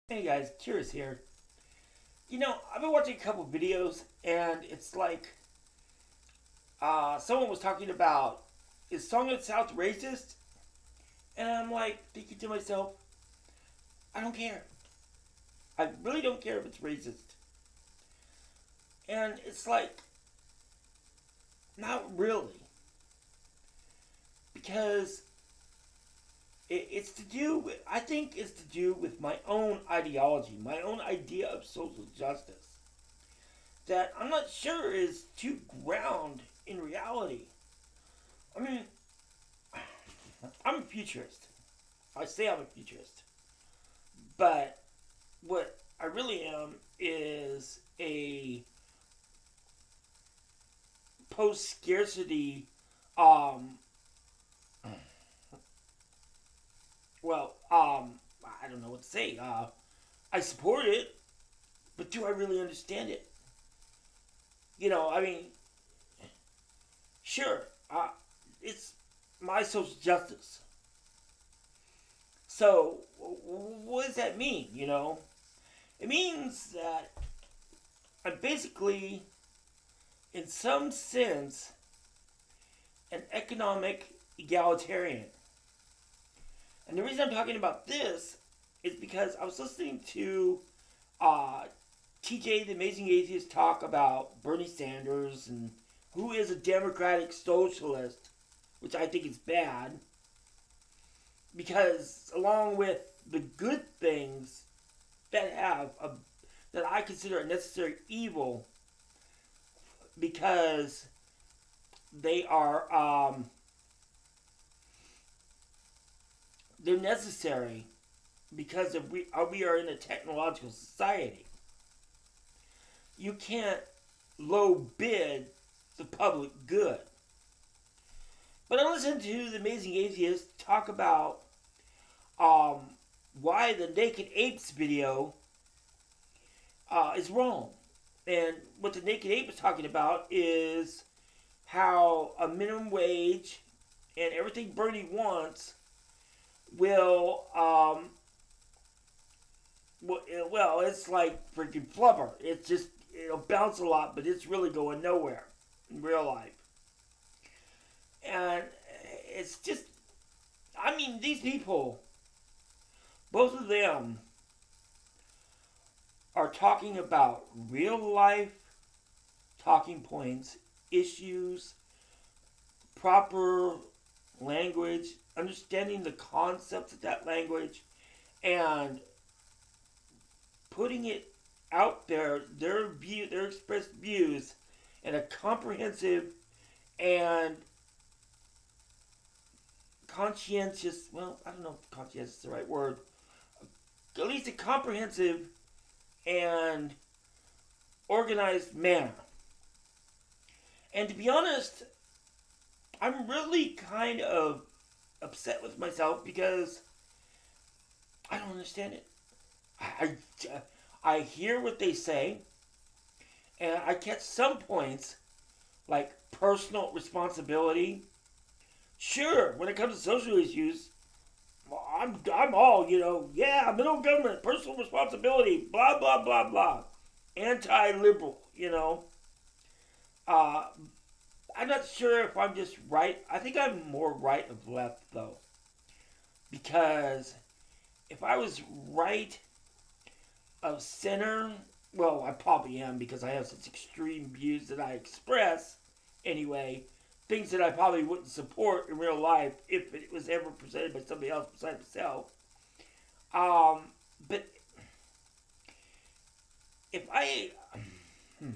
Hey guys, Curious here. I've been watching a couple videos, and it's like someone was talking about, is Song of the South racist? And I'm like thinking to myself, I don't care. I really don't care if it's racist. And it's like, not really. Because it's to do with, I think it's to do with my own ideology, my own idea of social justice. That I'm not sure is too ground in reality. I mean, I'm a futurist. I say I'm a futurist. But what I really am is a post scarcity, um, I don't know what to say. I support it, but do I really understand it? I mean, sure, it's my social justice. So, what does that mean, It means that I'm basically, in some sense, an economic egalitarian. And the reason I'm talking about this is because I was listening to uh, TJ, the Amazing Atheist, talk about Bernie Sanders and who is a democratic socialist, which I think is bad because along with the good things that I consider a necessary evil because they are they're necessary because if we are in a technological society. You can't low bid the public good. But I listened to the Amazing Atheist talk about um, why the Naked Apes video is wrong. And what the Naked Ape is talking about is how a minimum wage and everything Bernie wants will, well, it's like freaking flubber. It's just, it'll bounce a lot, but it's really going nowhere in real life. And it's just, I mean, these people, both of them, are talking about real life talking points, issues, proper language, understanding the concepts of that language, and putting it out there, their expressed views, in a comprehensive and conscientious, well, I don't know if conscientious is the right word, at least a comprehensive and organized manner. And to be honest, I'm really kind of upset with myself because I don't understand it. I, I hear what they say, and I catch some points like personal responsibility. Sure, when it comes to social issues, I'm all, yeah, middle government, personal responsibility, blah, blah, blah, blah. Anti liberal, Uh, I'm not sure if I'm just right. I think I'm more right of left, though. Because if I was right of center, well, I probably am because I have such extreme views that I express anyway. Things that I probably wouldn't support in real life if it was ever presented by somebody else besides myself. But if hmm,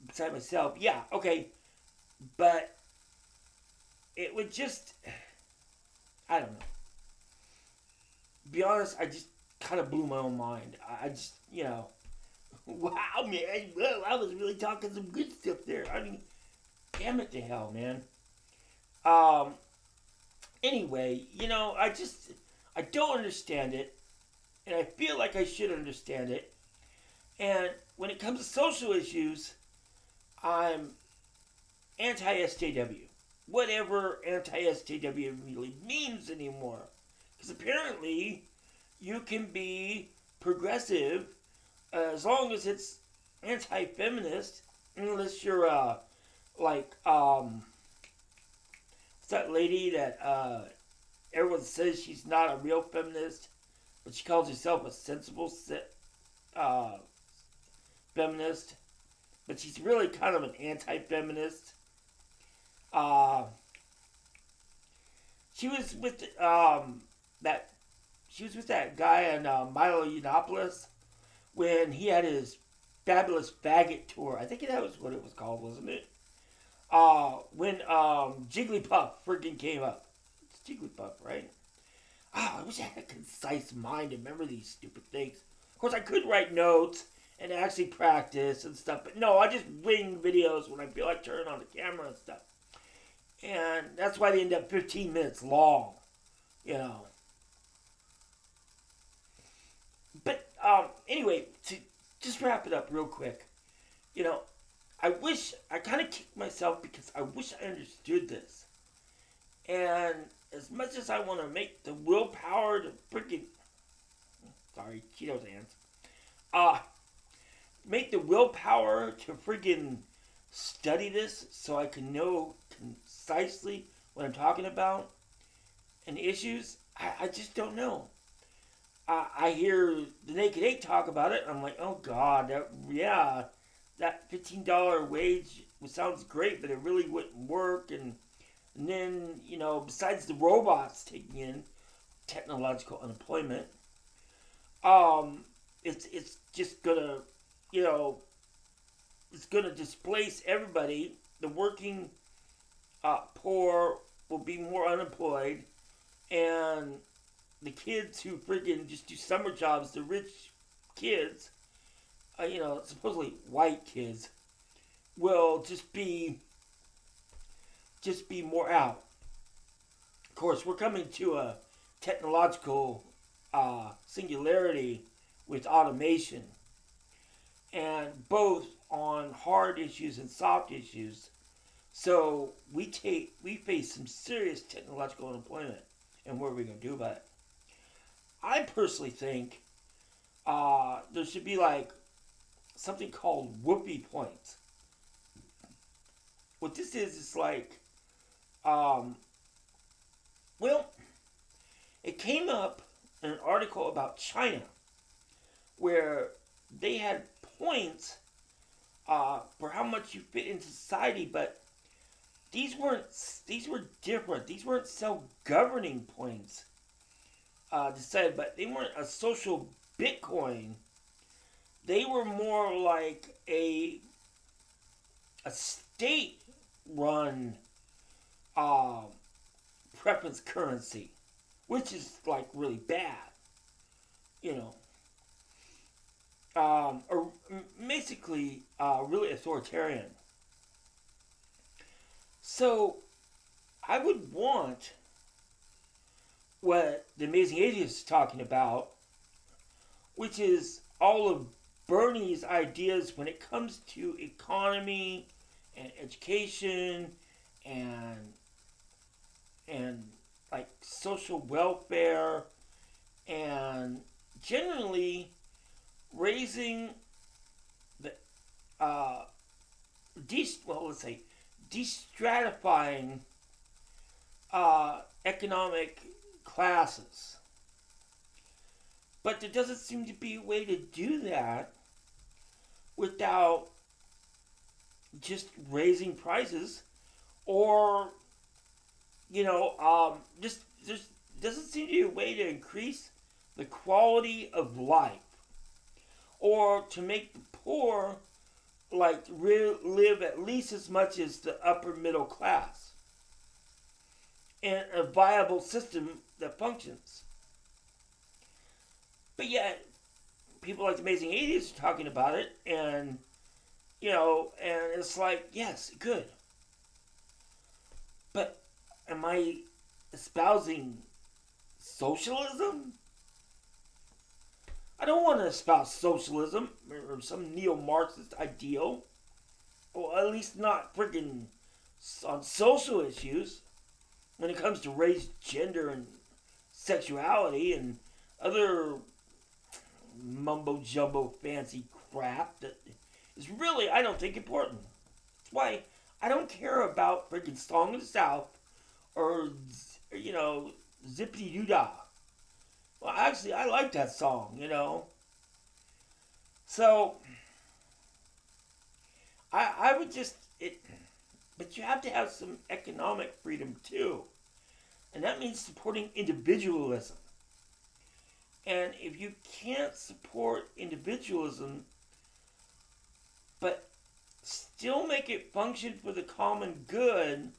beside myself, yeah, okay, but it would just, I don't know. Be honest, I just kind of blew my own mind. I just, wow, man, well, I was really talking some good stuff there. I mean, damn it to hell, man. Um, anyway, I don't understand it, and I feel like I should understand it. And when it comes to social issues, I'm anti SJW. Whatever anti SJW really means anymore. Because apparently you can be progressive as long as it's anti-feminist, unless you're like it's that lady that everyone says she's not a real feminist, but she calls herself a sensible uh, feminist, but she's really kind of an anti-feminist. Uh, she was with that. She was with that guy in Milo Yiannopoulos when he had his fabulous faggot tour. I think that was what it was called, wasn't it? When Jigglypuff freaking came up. It's Jigglypuff, right? I wish I had a concise mind to remember these stupid things. Of course, I could write notes and actually practice and stuff, but no, I just wing videos when I feel like turning on the camera and stuff. And that's why they end up 15 minutes long, you know. But anyway, to just wrap it up real quick, you know, I kind of kicked myself because I wish I understood this. And as much as I want to make the willpower to freaking, sorry, Cheetos hands, make the willpower to freaking study this so I can know concisely what I'm talking about and issues, I just don't know. I hear the Naked Ape talk about it, and I'm like, oh God, that $15 wage sounds great, but it really wouldn't work. And then, you know, besides the robots taking in technological unemployment, it's just gonna, you know, it's gonna displace everybody. The working poor will be more unemployed, and the kids who freaking just do summer jobs, the rich kids, you know, supposedly white kids, will just be more out. Of course, we're coming to a technological singularity with automation, and both on hard issues and soft issues. So we face some serious technological unemployment, and what are we going to do about it? I personally think there should be like something called whoopee points. What this is like, well, it came up in an article about China where they had points for how much you fit in society, but these were different. These weren't self-governing points decided, but they weren't a social Bitcoin. They were more like a state-run preference currency, which is like really bad, you know. Or basically really authoritarian. So I would want what the Amazing Atheist is talking about, which is all of Bernie's ideas when it comes to economy and education and like social welfare and generally raising the destratifying economic classes. But there doesn't seem to be a way to do that without just raising prices, or just doesn't seem to be a way to increase the quality of life, or to make the poor like live at least as much as the upper middle class in a viable system that functions. But yet, people like the Amazing Atheist are talking about it, and and it's like, yes, good. But am I espousing socialism? I don't want to espouse socialism or some neo-Marxist ideal. Or at least not freaking on social issues when it comes to race, gender, and sexuality and other mumbo jumbo fancy crap that is really, I don't think, important. That's why I don't care about freaking Song of the South or, Zippity Doo Dah. Well, actually, I like that song. So, I would but you have to have some economic freedom too. And that means supporting individualism. And if you can't support individualism, but still make it function for the common good,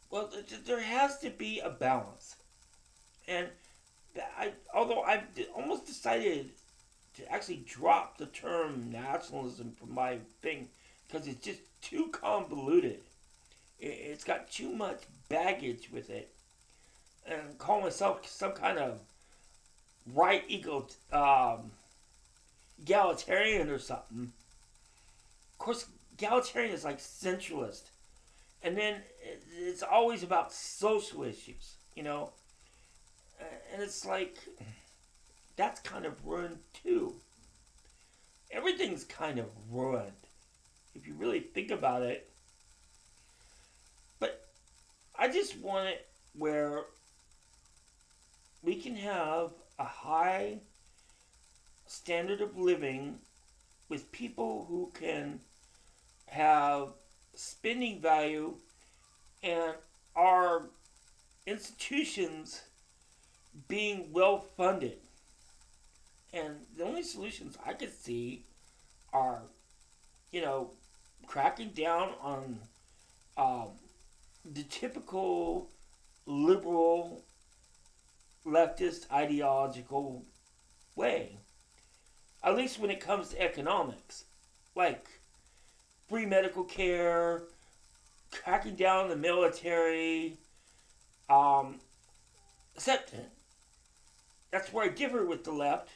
well, there has to be a balance. And although I've almost decided to actually drop the term nationalism from my thing because it's just too convoluted. It's got too much baggage with it. And call myself some kind of right egalitarian or something. Of course, egalitarian is like centralist. And then it's always about social issues. And it's like, that's kind of ruined too. Everything's kind of ruined if you really think about it. But I just want it where we can have a high standard of living with people who can have spending value and our institutions being well funded. And the only solutions I could see are, cracking down on the typical liberal leftist ideological way. At least when it comes to economics. Like free medical care, cracking down on the military, except that's where I differ with the left,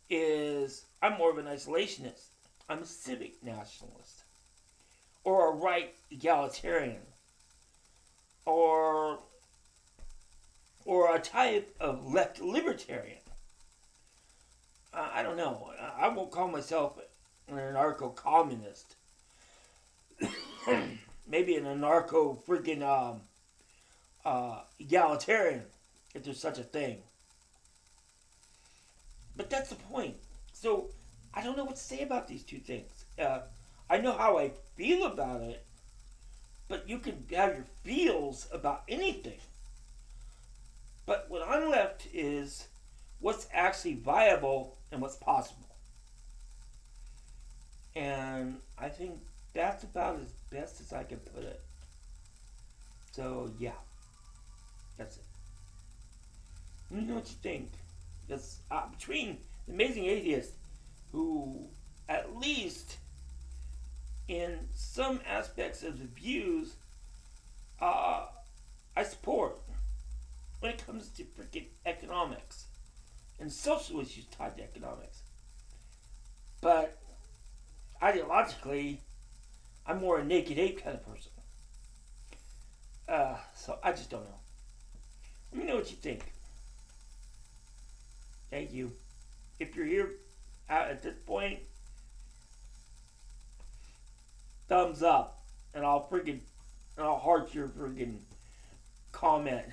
is I'm more of an isolationist. I'm a civic nationalist. Or a right egalitarian. Or a type of left libertarian. I don't know. I won't call myself an anarcho-communist. Maybe an anarcho freaking egalitarian, if there's such a thing. But that's the point. So I don't know what to say about these two things. I know how I feel about it, but you can have your feels about anything. But what I'm left is what's actually viable and what's possible. And I think that's about as best as I can put it. So, yeah. That's it. Let me know what you think. Because between the Amazing Atheist, who at least in some aspects of the views I support when it comes to freaking economics and social issues tied to economics. But ideologically, I'm more a Naked Ape kind of person. So I just don't know. Let me know what you think. Thank you. If you're here at this point, thumbs up, and I'll heart your freaking comment.